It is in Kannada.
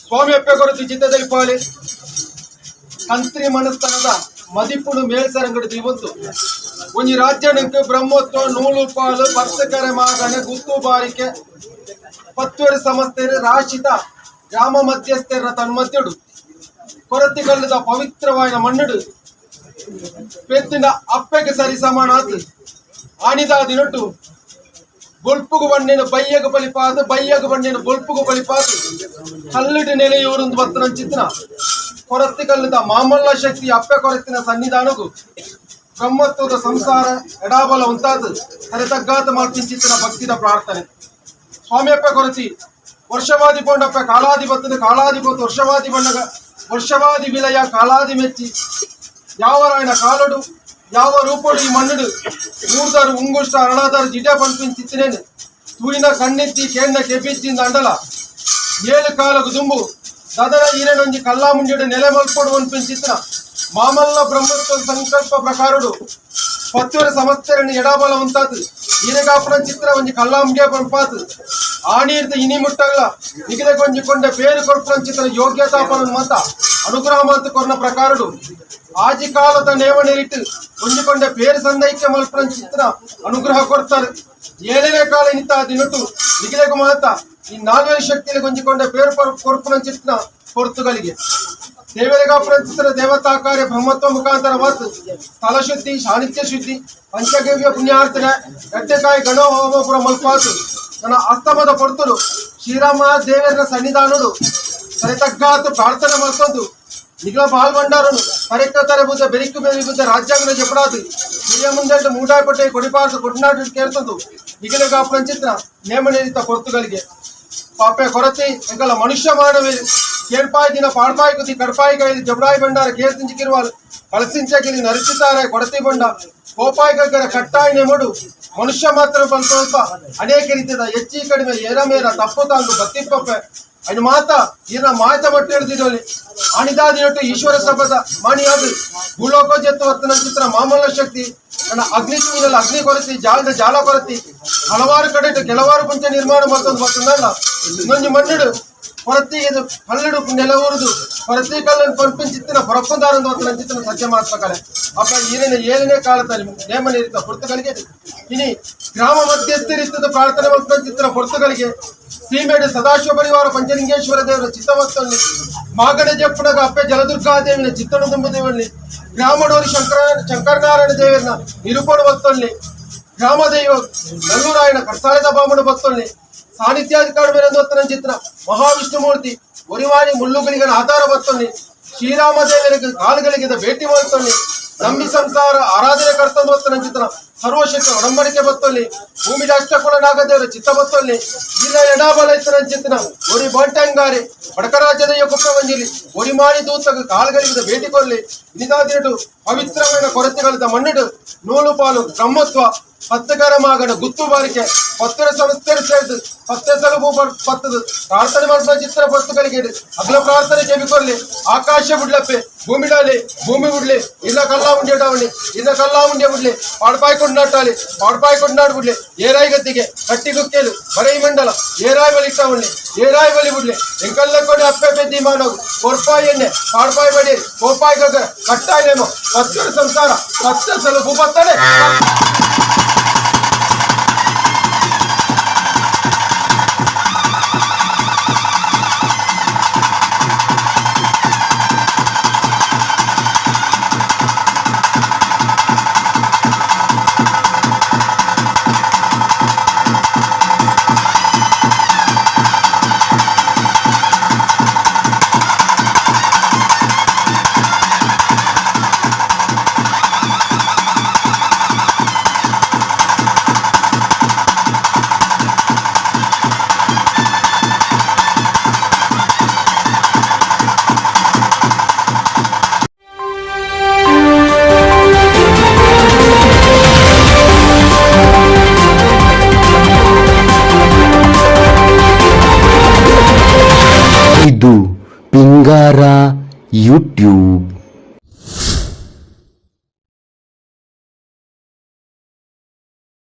ಸ್ವಾಮಿ ಅಪ್ಪೆ ಕೊರತು ಚಿತ್ತದಲ್ಲಿ ಪಾಲೆ ಕಂತ್ರಿ ಮನಸ್ತನದ ಮದಿಪುಡು ಮೇಲ್ಸರಂಗಡು ದಿವಂತು ಒಂಜಿ ರಾಜ್ಯನಕ್ಕೆ ಬ್ರಹ್ಮೋತ್ಸವ ನೂಲು ಪಾಲು ಪರ್ಸಕರ ಮಾಗನೆ ಗುತ್ತು ಬಾರಿಕೆ ಪತ್ತೂರು ಸಂಸ್ಥೆ ರಾಶಿತ ಗ್ರಾಮ ಮಧ್ಯಸ್ಥರ ತನ್ಮಧ್ಯಡು ಕೊರತಿ ಕಲ್ಲದ ಪವಿತ್ರವಾದ ಮಣ್ಣುಡು ಪೆತ್ತಿನ ಅಪ್ಪೆಗೆ ಸರಿ ಸಮಾನಾತ್ ಆಣಿದಾದಿನೊಟ್ಟು ಬೊಲ್ಪುಗು ಬಣ್ಣಿನ ಬಯ್ಯಗ ಬಲಿಪಾದ ಬಯ್ಯಗ ಬಣ್ಣಿನ ಬೊಲ್ಪುಗು ಬಲಿಪಾದ ಕಲ್ಲಿಡು ನೆಲೆಯೂರು ಬತ್ತನ ಚಿತ್ರ ಕೊರತಿ ಕಲ್ಲದ ಮಾಮಲ್ಲ ಶಕ್ತಿ ಅಪ್ಪೆ ಕೊರತಿನ ಸನ್ನಿಧಾನಗೂ ಬ್ರಹ್ಮತ್ವದ ಸಂಸಾರ ಎಡಾಬಲ ಉಂಟಾದ ತರೆತಗ್ಗಾತ ಮಾಡ್ತಿನ ಚಿತ್ರ ಭಕ್ತಿದ ಪ್ರಾರ್ಥನೆ. ಸ್ವಾಮಿ ಅಪ್ಪೆ ಕೊರತಿ ವರ್ಷವಾದಿ ಪೊಂಡಪ್ಪ ಕಾಲಾಧಿಪತದ ಕಾಲಾಧಿಪತ ವರ್ಷವಾದಿ ಬಣ್ಣಗ ವರ್ಷವಾದಿ ವಿಲಯ ಕಾಲಾದಿ ಮೆಚ್ಚಿ ಯಾವ ರಾಯನ ಕಾಲಡು ಯಾವ ರೂಪಡು ಈ ಮಣ್ಣುಡು ಮೂರ್ದಾರು ಉಂಗುಷ್ಟ ಅರಣಾದಾರು ಜಿಟ ಪಂಪಿನ ಚಿತ್ತಿನೇನು ತೂಯಿನ ಕಣ್ಣೆತ್ತಿ ಕೇಂದ್ರ ಕೆಪಿಚ್ಚಿಂದ ಅಂಡಲ ಏಳು ಕಾಲಗು ದುಂಬು ದದರ ಈರೆನೊಂಜಿ ಕಲ್ಲಾ ಮುಂಡಿಡು ನೆಲೆ ಮಲ್ಪಡು ಅನ್ಪಿನ ಚಿತ್ರ ಮಾಮಲ್ಲ ಬ್ರಹ್ಮತ್ವ ಸಂಕಲ್ಪ ಪ್ರಕಾರಡು ಪತ್ತೂರ ಸಮಸ್ಯೆರನ್ನು ಎಡಾಬಲ ಉಂಟಾತು ಈರೆಗಾಪುರ ಚಿತ್ರ ಒಂಜಿ ಕಲ್ಲಾಂಗೆ ಪಂಪಾತು ಆಣೀರ್ದ ಇನಿ ಮುಟ್ಟಲ್ಲ ನಿಗದೆ ಕೊಂಜಿ ಕೊಂಡ ಪೇರು ಕೊಡ್ಪುರ ಚಿತ್ರ ಯೋಗ್ಯತಾಪನ ಮತ ಅನುಗ್ರಹ ಮಾತು ಕೊರ್ನ ಪ್ರಕಾರಡು ಆಜಿ ಕಾಲದ ನೇವಣಿರಿಟ್ಟು ಹೊಂದಿಕೊಂಡ ಪೇರು ಸಂದೈಕ್ಯ ಮಲ್ಪುರ ಚಿತ್ರ ಅನುಗ್ರಹ ಕೊಡ್ತಾರೆ. ಏಳನೇ ಕಾಲ ನಿಂತ ದಿನಟು ನಿಗಲೆಗೂ ಮಾತ ಈ ನಾಲ್ವೇಳು ಶಕ್ತಿಯಲ್ಲಿ ಹೊಂದಿಕೊಂಡ ಪೇರು ಕೊರ್ಪುರ ಚಿತ್ರ ಪೊರ್ತುಗಳಿಗೆ ದೇವರಿಗಾಪುರ ಚಿತ್ರ ದೇವತಾ ಕಾರ್ಯ ಬ್ರಹ್ಮತ್ವ ಮುಖಾಂತರ ಮಾತು ಸ್ಥಳ ಶುದ್ಧಿ ಸಾನ್ನಿಧ್ಯ ಶುದ್ಧಿ ಪಂಚಗವ್ಯ ಪುಣ್ಯಾರ್ಥನೆ ಗಡ್ಡೆಕಾಯಿ ಗಣ ಹೋಮಪುರ ಮಲ್ಪಾತು ನನ್ನ ಅಸ್ತಮದ ಪೊರ್ತರು ಶ್ರೀರಾಮ ದೇವರ ಸನ್ನಿಧಾನಡು ಸರಿತಗ್ಗಾತು ಪ್ರಾರ್ಥನೆ ಮಾಡ್ಕೊಂಡು ನಿಗಲ ಪಾಲ್ಗೊಂಡಾರನು ಕರೆಕ್ಟ ತರಬುದ್ಧ ಬೆರಿಕು ಬೆರಿಬುದ್ಧ ರಾಜ್ಯಾಂಗದ ಜಪಡಾದು ಹಿರಿಯ ಮುಂದೆ ಮೂಡಾಪಟ್ಟೆ ಕೊಡಿಪಾರ್ದು ಕೊಡ್ನಾಡು ಕೇಳ್ತಂದು ನಿಗಲಗಾಪುರ ಚಿತ್ರ ನೇಮನೇರಿತ ಪೊರ್ತುಗಳಿಗೆ ಪಾಪೆ ಕೊರತೆ ಎಂಕಲ ಮನುಷ್ಯ ಮಾನವೇ ಕೇಳ್ಪಾಯಿ ದಿನ ಪಾಡ್ಪಾಯಿ ಕುದಿ ಕಡ್ಪಾಯಿ ಕೈಲಿ ಜಬಡಾಯಿ ಬಂಡಾರ ಕೇಳ್ತಿಂಚಿಕಿರುವಾಲು ಕಳಸಿಂಚಕಿಲಿ ನರಿಸಿದ್ದಾರೆ ಕೊಡತಿ ಬಂಡ ಕೋಪಾಯಿ ಗಗ್ಗರ ಕಟ್ಟಾಯಿ ನೆಮಡು ಮನುಷ್ಯ ಮಾತ್ರ ಸ್ವಲ್ಪ ಅನೇಕ ರೀತಿಯ ಹೆಚ್ಚಿ ಕಡಿಮೆ ಏರಮೇರ ತಪ್ಪು ತಾಂದು ಬತ್ತಿಪ್ಪಪ್ಪೆ ಅಯ್ಯ ಮಾತ ಈನ ಮಾತ ಮಟ್ಟು ಹೇಳ್ತಿದ್ದೋಲಿ ಅಣಿದಾದಿನೊಟ್ಟು ಈಶ್ವರ ಸಭದ ಮಾಣಿಯಾದು ಭೂಲೋಕ ಜತ್ತು ವರ್ತನ ಚಿತ್ರ ಮಾಮಲ್ಲ ಶಕ್ತಿ ನನ್ನ ಅಗ್ನಿ ತುಮಿನಲ್ಲಿ ಅಗ್ನಿ ಕೊರತಿ ಜಾಲದ ಜಾಲ ಕೊರತಿ ಹಲವಾರು ಕಡೆ ಕೆಲವಾರು ಪಂಚ ನಿರ್ಮಾಣ ಮತ್ತೊಂದು ಮತ್ತೊಂದಲ್ಲ ಇನ್ನೊಂದು ಮಣ್ಣಿಡು ಕೊರತಿ ಇದು ಕಲ್ಲಡು ನೆಲವೂರುದು ಕೊರತಿ ಕಲ್ಲನ್ನು ಪಂಪಿನ ಚಿತ್ತಿನ ಹೊರಪ್ಪಂದಾರಂದು ವರ್ತನ ಚಿತ್ರ ಸತ್ಯ ಮಹಾತ್ಮ ಕಲೆ ಅಪ್ಪ ಈರಿನ ಏಳನೇ ಕಾಲದಲ್ಲಿ ನೇಮನಿರಿತ ಪೊರ್ತುಗಳಿಗೆ ಇನಿ ಗ್ರಾಮ ಮಧ್ಯಸ್ಥರಿತ್ತದ ಪ್ರಾರ್ಥನೆ ವರ್ತನ ಚಿತ್ರ ಪೊರ್ತುಗಳಿಗೆ ಸೀಮೇಡು ಸದಾಶಿವ ಪರಿವಾರ ಪಂಚಲಿಂಗೇಶ್ವರ ದೇವರ ಚಿತ್ತವತ್ತಲ್ಲಿ ಮಾಗಡ ಜಪ್ಪಣಗ ಅಪ್ಪೆ ಜಲದುರ್ಗಾದೇವಿನ ಚಿತ್ತಣ ತುಂಬದೇವಲ್ಲಿ ಗ್ರಾಮಡೋರಿ ಶಂಕರನಾರಾಯಣ ದೇವರನ್ನ ನಿರೂಪಣ ಭಕ್ತಲ್ಲಿ ಗ್ರಾಮ ದೈವ ನಲ್ಲೂರಾಯಣ ಕರ್ಸಾಳದ ಬಾಮಣ ಭಕ್ತಲ್ಲಿ ಸಾನ್ನಿಧ್ಯಾಧಿಕಾರಿ ಬೇರೆಂದು ಚಿತ್ರ ಮಹಾವಿಷ್ಣು ಮೂರ್ತಿ ಒರಿವಾಣಿ ಮುಳ್ಳುಗಳಿಗನ ಆಧಾರ ಭಕ್ತಲ್ಲಿ ಶ್ರೀರಾಮ ದೇವರಿಗೆ ಕಾಲುಗಳಿಗೆ ಭೇಟಿ ಮಾಡ್ತಲ್ಲಿ ನಂಬಿ ಸಂಸಾರ ಆರಾಧನೆ ಕರ್ತಂದು ಭಕ್ತನ ಚಿತ್ರ ಸರ್ವಶಕ್ತಿ ಒಡಂಬಡಿಕೆ ಭಕ್ತಲ್ಲಿ ಭೂಮಿ ಅಷ್ಟಕುಲ ನಾಗದೇವರ ಚಿತ್ತ ಭಕ್ತಲ್ಲಿ ಜಿಲ್ಲಾ ಎಡಾಬಲ ಇತರ ಚಿತ್ರ ಒರಿ ಬಾಂಟಂಗಾರಿ ಬಡಕರಾಜ್ಯದ ಕುಪ್ಪ ಬಂಜಿಲಿ ಒರಿ ಮಾಡಿ ದೂತಗ ಕಾಲುಗಳಿಗೆ ಭೇಟಿ ಕೊಡ್ಲಿ ನಿದಾದಿನಟು ಪವಿತ್ರమైన ಕೊರತೆಗಳಿದ ಮಣ್ಣಿಡು ನೂಲು ಪಾಲು ಬ್ರಹ್ಮತ್ವ ಪತ್ತಕರ ಮಾಗಡ ಗುತ್ತು ಬಾರಿಕೆ ಪತ್ತರ ಸಂಸ್ಥೆ ಸೇರಿದು ಪತ್ತೆ ಸಲಭು ಪತ್ತದು ಪ್ರಾರ್ಥನೆ ಮಾಡಿದ ಚಿತ್ರ ಪತ್ತುಗಳಿಗೆ ಅಗ್ಲ ಪ್ರಾರ್ಥನೆ ಕೆಬಿಕೊರ್ಲಿ ಆಕಾಶ ಬಿಡ್ಲಪ್ಪೆ ಭೂಮಿ ಡಾಲಿ ಭೂಮಿ ಬಿಡ್ಲಿ ಇಲ್ಲ ಕಲ್ಲಾ ಉಂಡೆ ಡಾವಣಿ ಇಲ್ಲ ಕಲ್ಲಾ ಉಂಡೆ ಬಿಡ್ಲಿ ಪಾಡ್ಪಾಯಿ ಕೊಂಡಾಟಾಲಿ ಪಾಡ್ಪಾಯಿ ಕೊಂಡಾಡ್ ಬಿಡ್ಲಿ ಏರಾಯಿ ಗದ್ದಿಗೆ ಕಟ್ಟಿ ಗುಕ್ಕೇಲು ಬರೈ ಮಂಡಲ ಏರಾಯಿ ಬಲಿ ಇಟ್ಟವಣ್ಣಿ ಏರಾಯಿ ಬಲಿ ಬಿಡ್ಲಿ ಎಂಕಲ್ಲ ಕೊಡಿ ಅಪ್ಪೆ ಬೆದ್ದಿ ಮಾಡೋದು ಕೊರ್ಪಾಯಿ ಎಣ್ಣೆ ಪಾಡ್ಪಾಯಿ ಬಡಿ ಕೋಪಾಯಿ ಗಗ್ಗರ ಕಟ್ಟಾಯಿ ನೇಮೋ ಪತ್ತರ ಸಂಸಾರ ಪತ್ತ ಸಲಭು ಪತ್ತನೆ ಇದು ಪಿಂಗಾರ YouTube